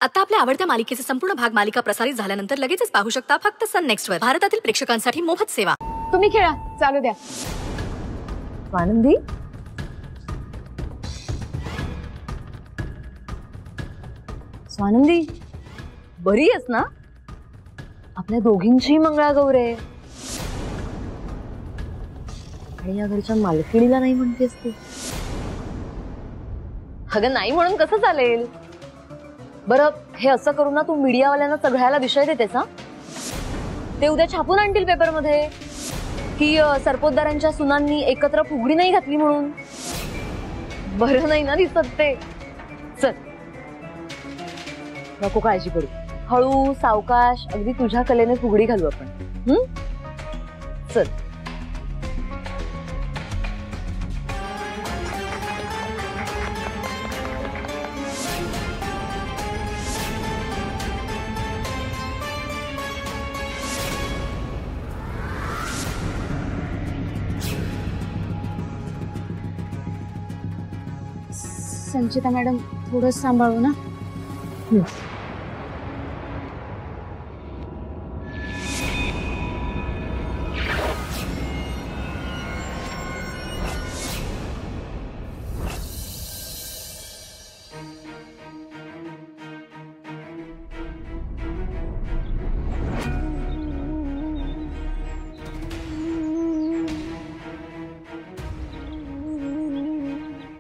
आता आपल्या आवडत्या मालिकेचे संपूर्ण भाग मालिका प्रसारित झाल्यानंतर लगेचच पाहू शकता फक्त सन नेक्स्ट वर. भारतातील प्रेक्षकांसाठी मोफत सेवा. तुम्ही खेळा, चालू द्या. स्वानंदी, स्वानंदी, बरी आहेस ना? आपल्या दोघींची मंगळागौर आहे आणि या घरच्या मालकिणीला नाही म्हणतेस तू. अगं नाही म्हणून कसं चालेल? बरं हे असं करू ना, तू मीडियावाल्यांना सगळ्याला विषय देतेस हा? ते उद्या छापून आणतील पेपरमध्ये की सरपोतदारांच्या सुनांनी एकत्र फुगडी नाही घातली म्हणून. बरं नाही ना दिसत ते. चल, नको काळजी करू, हळू सावकाश अगदी तुझ्या कलेने फुगडी घालू आपण. चल. संचिता मॅडम, थोडं सांभाळू ना.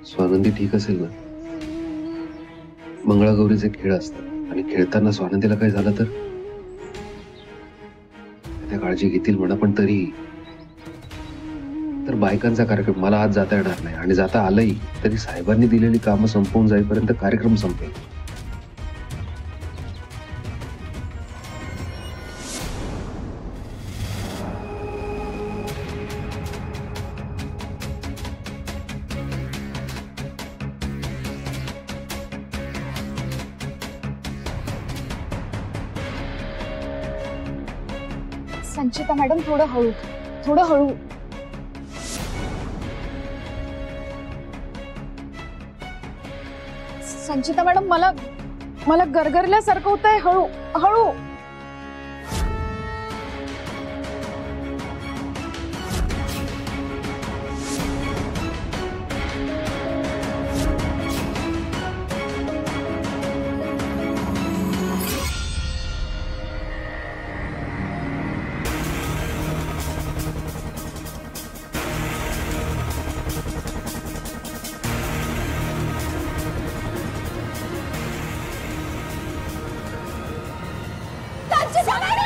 स्वानंदी ठीक असेल ना? मंगळागौरीचे खेळ असतात आणि खेळताना स्वानंदीला काय झालं तर त्या काळजी घेतील म्हणा, पण तरी तर बायकांचा कार्यक्रम, मला आज जाता येणार नाही आणि जाता आलंही तरी साहेबांनी दिलेली कामं संपवून जाईपर्यंत कार्यक्रम संपेल. संचिता मॅडम, थोडं हळू, थोडं हळू. संचिता मॅडम, मला गरगरल्यासारखं होतंय. हळू हळू. संचिता मॅडम!